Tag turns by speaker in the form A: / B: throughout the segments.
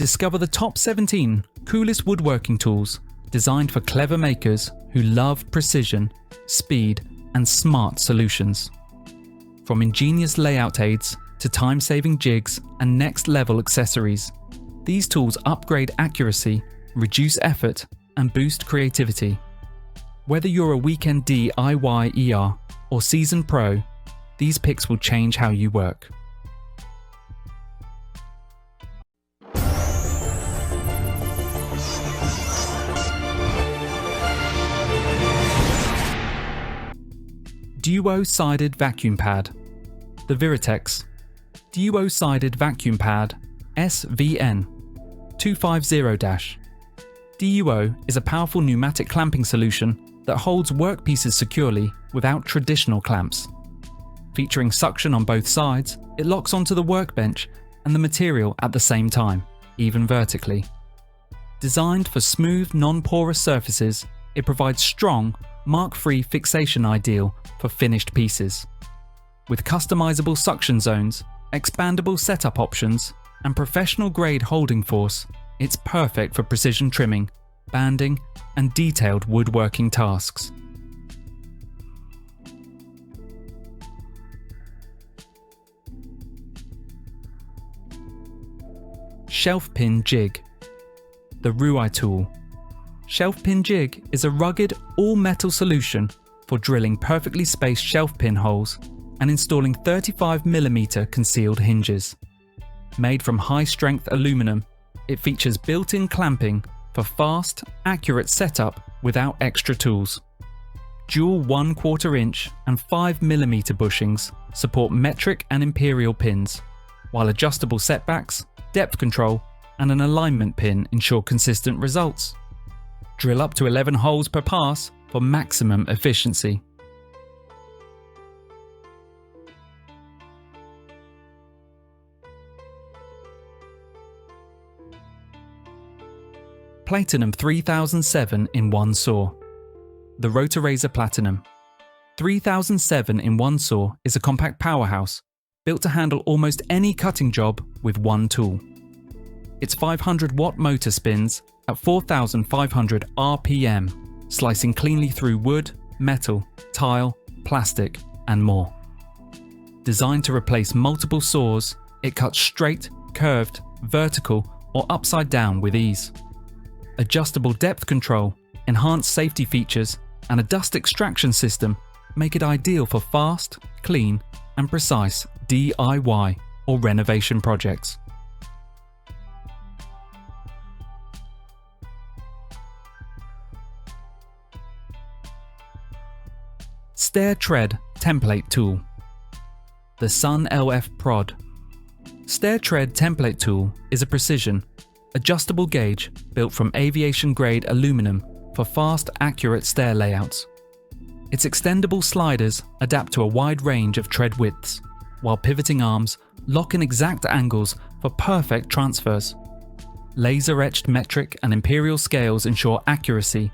A: Discover the top 17 coolest woodworking tools designed for clever makers who love precision, speed, and smart solutions. From ingenious layout aids to time-saving jigs and next-level accessories, these tools upgrade accuracy, reduce effort, and boost creativity. Whether you're a weekend DIY ER or seasoned pro, these picks will change how you work. Duo-sided vacuum pad. The Virutex Duo-sided vacuum pad SVN 250-. DUO is a powerful pneumatic clamping solution that holds workpieces securely without traditional clamps. Featuring suction on both sides, it locks onto the workbench and the material at the same time, even vertically. Designed for smooth, non-porous surfaces, it provides strong, mark-free fixation ideal for finished pieces. With customizable suction zones, expandable setup options, and professional-grade holding force, it's perfect for precision trimming, banding, and detailed woodworking tasks. Shelf Pin Jig. The RUITOOL Shelf Pin Jig is a rugged, all-metal solution for drilling perfectly spaced shelf pin holes and installing 35mm concealed hinges. Made from high-strength aluminum, it features built-in clamping for fast, accurate setup without extra tools. Dual 1/4 inch and 5mm bushings support metric and imperial pins, while adjustable setbacks, depth control, and an alignment pin ensure consistent results. Drill up to 11 holes per pass for maximum efficiency. Platinum 3007 in 1 saw. The ROTORAZER Platinum 3007 in 1 saw is a compact powerhouse built to handle almost any cutting job with one tool. Its 500-watt motor spins at 4,500 RPM, slicing cleanly through wood, metal, tile, plastic, and more. Designed to replace multiple saws, it cuts straight, curved, vertical, or upside down with ease. Adjustable depth control, enhanced safety features, and a dust extraction system make it ideal for fast, clean, and precise DIY or renovation projects. Stair Tread Template Tool. The SUNLFPROD Stair Tread Template Tool is a precision, adjustable gauge built from aviation-grade aluminum for fast, accurate stair layouts. Its extendable sliders adapt to a wide range of tread widths, while pivoting arms lock in exact angles for perfect transfers. Laser-etched metric and imperial scales ensure accuracy,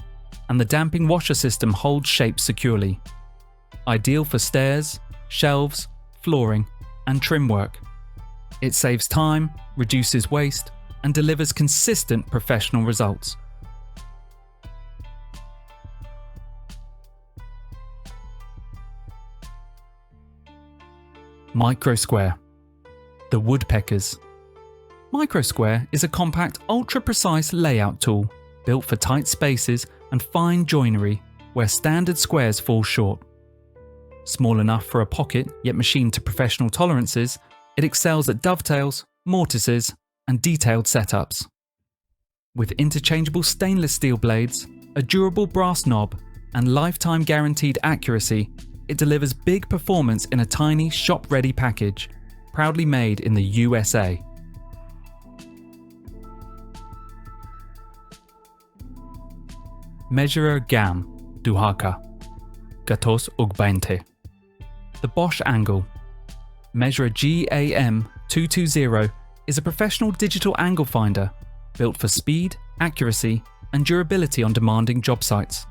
A: and the damping washer system holds shape securely. Ideal for stairs, shelves, flooring, and trim work. It saves time, reduces waste, and delivers consistent professional results. Micro-Square. The Woodpeckers Micro-Square is a compact, ultra-precise layout tool built for tight spaces and fine joinery where standard squares fall short. Small enough for a pocket yet machined to professional tolerances, it excels at dovetails, mortises, and detailed setups. With interchangeable stainless steel blades, a durable brass knob, and lifetime guaranteed accuracy, it delivers big performance in a tiny shop-ready package, proudly made in the USA. Measurer GAM Duhaka Gatos Ugbente. The Bosch Angle Measurer GAM 220 is a professional digital angle finder built for speed, accuracy, and durability on demanding job sites.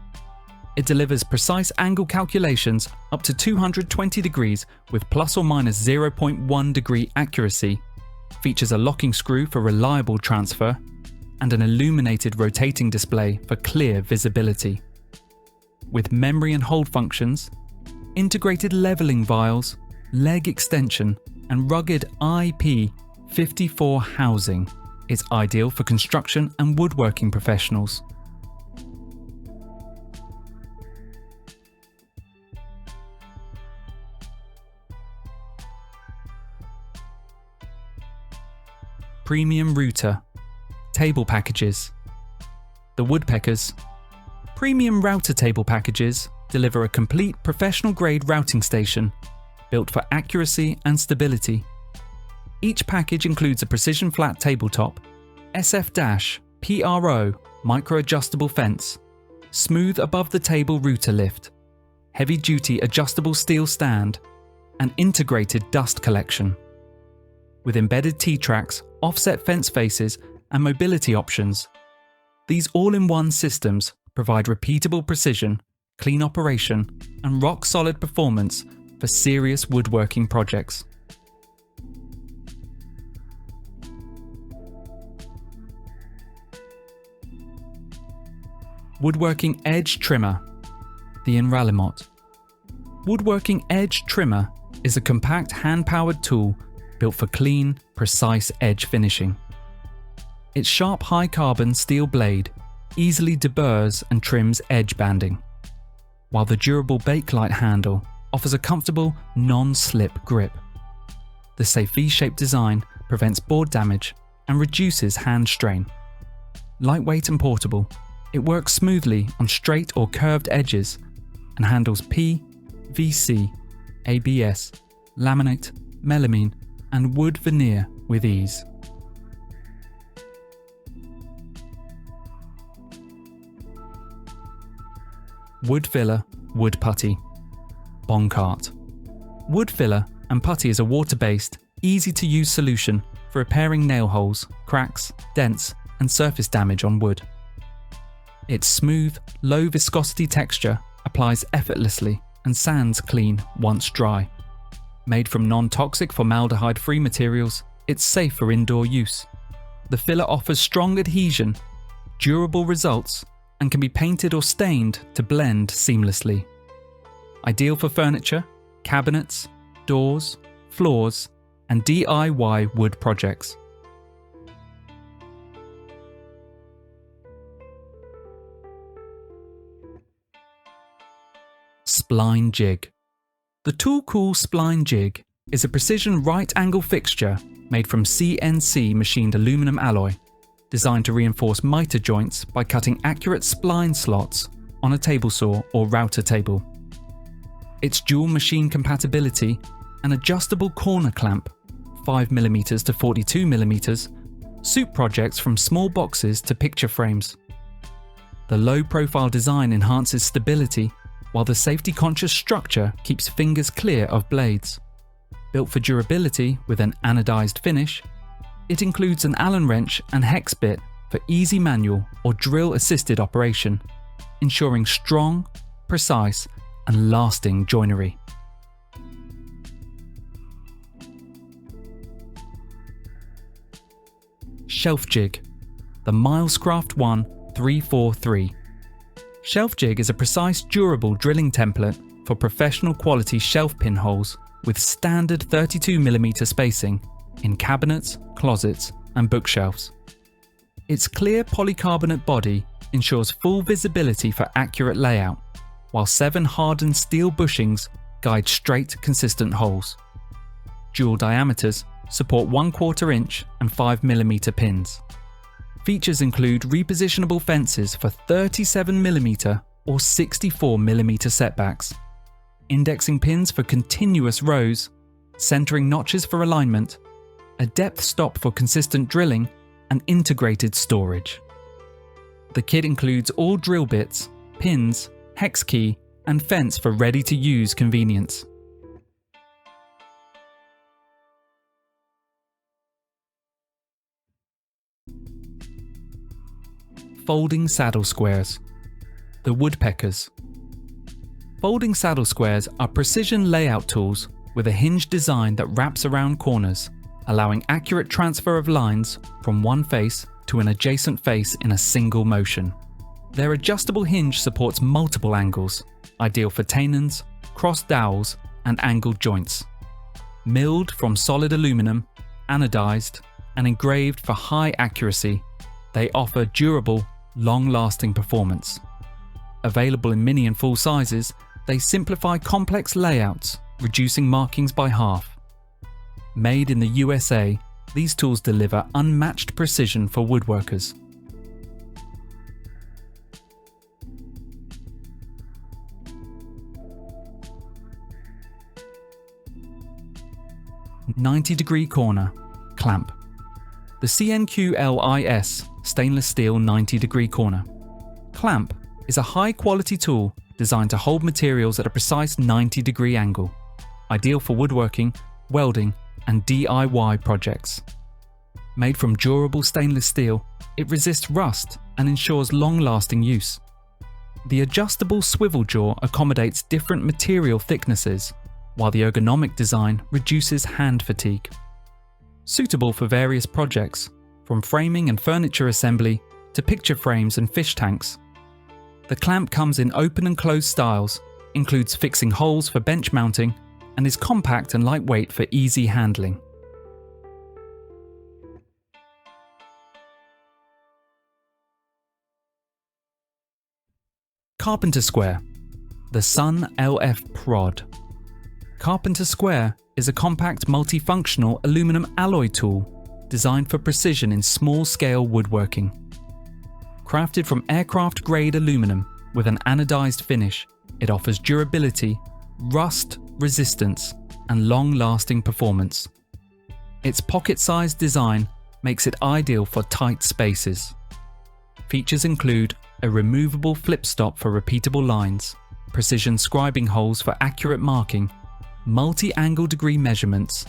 A: It delivers precise angle calculations up to 220 degrees with plus or minus 0.1 degree accuracy features a locking screw for reliable transfer and an illuminated rotating display for clear visibility. With memory and hold functions, integrated leveling vials, leg extension, and rugged IP54 housing, it's ideal for construction and woodworking professionals. Premium router, table packages. The Woodpeckers premium router table packages deliver a complete professional-grade routing station built for accuracy and stability. Each package includes a precision flat tabletop, SF-PRO micro-adjustable fence, smooth above-the-table router lift, heavy-duty adjustable steel stand, and integrated dust collection. With embedded T-tracks, offset fence faces, and mobility options, these all-in-one systems provide repeatable precision, clean operation, and rock-solid performance for serious woodworking projects. Woodworking Edge Trimmer, the Inralimot. Woodworking Edge Trimmer is a compact hand-powered tool built for clean, precise edge finishing. Its sharp high-carbon steel blade easily deburrs and trims edge banding, while the durable bakelite handle offers a comfortable, non-slip grip. The safe V-shaped design prevents board damage and reduces hand strain. Lightweight and portable, it works smoothly on straight or curved edges and handles P, VC, ABS, laminate, melamine, and wood veneer with ease. Wood filler, wood putty. BONCART. Wood filler and putty is a water-based, easy-to-use solution for repairing nail holes, cracks, dents, and surface damage on wood. Its smooth, low viscosity texture applies effortlessly and sands clean once dry. Made from non-toxic formaldehyde-free materials, it's safe for indoor use. The filler offers strong adhesion, durable results, and can be painted or stained to blend seamlessly. Ideal for furniture, cabinets, doors, floors, and DIY wood projects. Spline Jig. The TOOLCOOL Spline Jig is a precision right-angle fixture made from CNC machined aluminum alloy, designed to reinforce miter joints by cutting accurate spline slots on a table saw or router table. Its dual machine compatibility and adjustable corner clamp, 5mm to 42mm, suit projects from small boxes to picture frames. The low-profile design enhances stability, while the safety-conscious structure keeps fingers clear of blades. Built for durability with an anodized finish, it includes an Allen wrench and hex bit for easy manual or drill-assisted operation, ensuring strong, precise, and lasting joinery. ShelfJig, the Milescraft 1343. ShelfJig is a precise, durable drilling template for professional quality shelf pin holes with standard 32mm spacing in cabinets, closets, and bookshelves. Its clear polycarbonate body ensures full visibility for accurate layout, while 7 hardened steel bushings guide straight, consistent holes. Dual diameters support 1/4 inch and 5mm pins. Features include repositionable fences for 37mm or 64mm setbacks, indexing pins for continuous rows, centering notches for alignment, a depth stop for consistent drilling, and integrated storage. The kit includes all drill bits, pins, hex key, and fence for ready-to-use convenience. Folding saddle squares. The Woodpeckers. Folding saddle squares are precision layout tools with a hinged design that wraps around corners, allowing accurate transfer of lines from one face to an adjacent face in a single motion. Their adjustable hinge supports multiple angles, ideal for tenons, cross dowels, and angled joints. Milled from solid aluminum, anodized, and engraved for high accuracy, they offer durable, long-lasting performance. Available in mini and full sizes, they simplify complex layouts, reducing markings by half. Made in the USA, these tools deliver unmatched precision for woodworkers. "90-degree corner" clamp. The CNQLIS stainless steel 90-degree corner clamp is a high-quality tool designed to hold materials at a precise 90-degree angle, ideal for woodworking, welding, and DIY projects. Made from durable stainless steel, it resists rust and ensures long-lasting use. The adjustable swivel jaw accommodates different material thicknesses, while the ergonomic design reduces hand fatigue. Suitable for various projects, from framing and furniture assembly to picture frames and fish tanks. The clamp comes in open and closed styles, includes fixing holes for bench mounting, and is compact and lightweight for easy handling. Carpenter Square, the SUNLFPROD. Carpenter Square is a compact multifunctional aluminum alloy tool designed for precision in small-scale woodworking. Crafted from aircraft-grade aluminum with an anodized finish, it offers durability, rust resistance, and long-lasting performance. Its pocket-sized design makes it ideal for tight spaces. Features include a removable flip stop for repeatable lines, precision scribing holes for accurate marking, multi-angle degree measurements,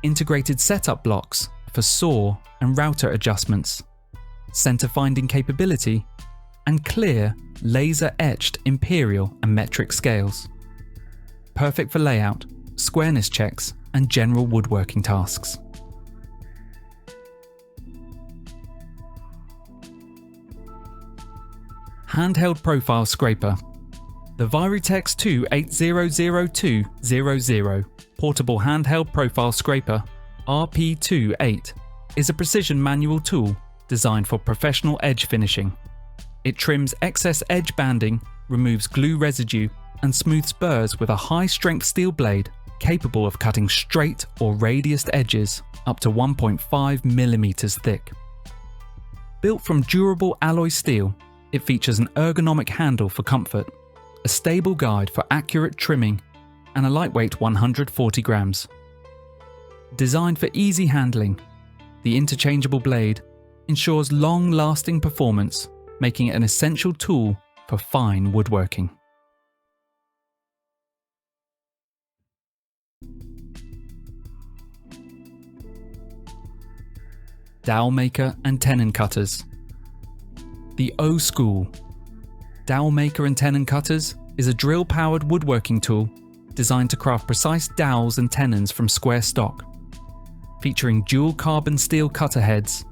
A: integrated setup blocks for saw and router adjustments, center finding capability, and clear, laser-etched imperial and metric scales. Perfect for layout, squareness checks, and general woodworking tasks. Handheld profile scraper. The Virutex 2800200 portable handheld profile scraper RP28 is a precision manual tool designed for professional edge finishing. It trims excess edge banding, removes glue residue, and smooths burrs with a high-strength steel blade capable of cutting straight or radiused edges up to 1.5 mm thick. Built from durable alloy steel, it features an ergonomic handle for comfort, a stable guide for accurate trimming, and a lightweight 140 grams. Designed for easy handling, the interchangeable blade ensures long-lasting performance, making it an essential tool for fine woodworking. Dowel maker and tenon cutters. The O-School. Dowel maker and tenon cutters is a drill-powered woodworking tool designed to craft precise dowels and tenons from square stock. Featuring dual carbon steel cutter heads,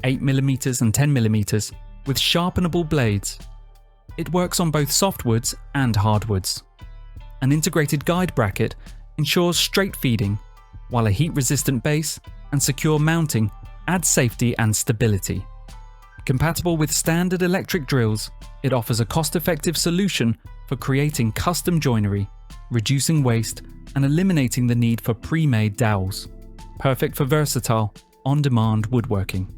A: 8mm and 10mm, with sharpenable blades. It works on both softwoods and hardwoods. An integrated guide bracket ensures straight feeding, while a heat-resistant base and secure mounting add safety and stability. Compatible with standard electric drills, it offers a cost-effective solution for creating custom joinery, reducing waste, and eliminating the need for pre-made dowels. Perfect for versatile, on-demand woodworking.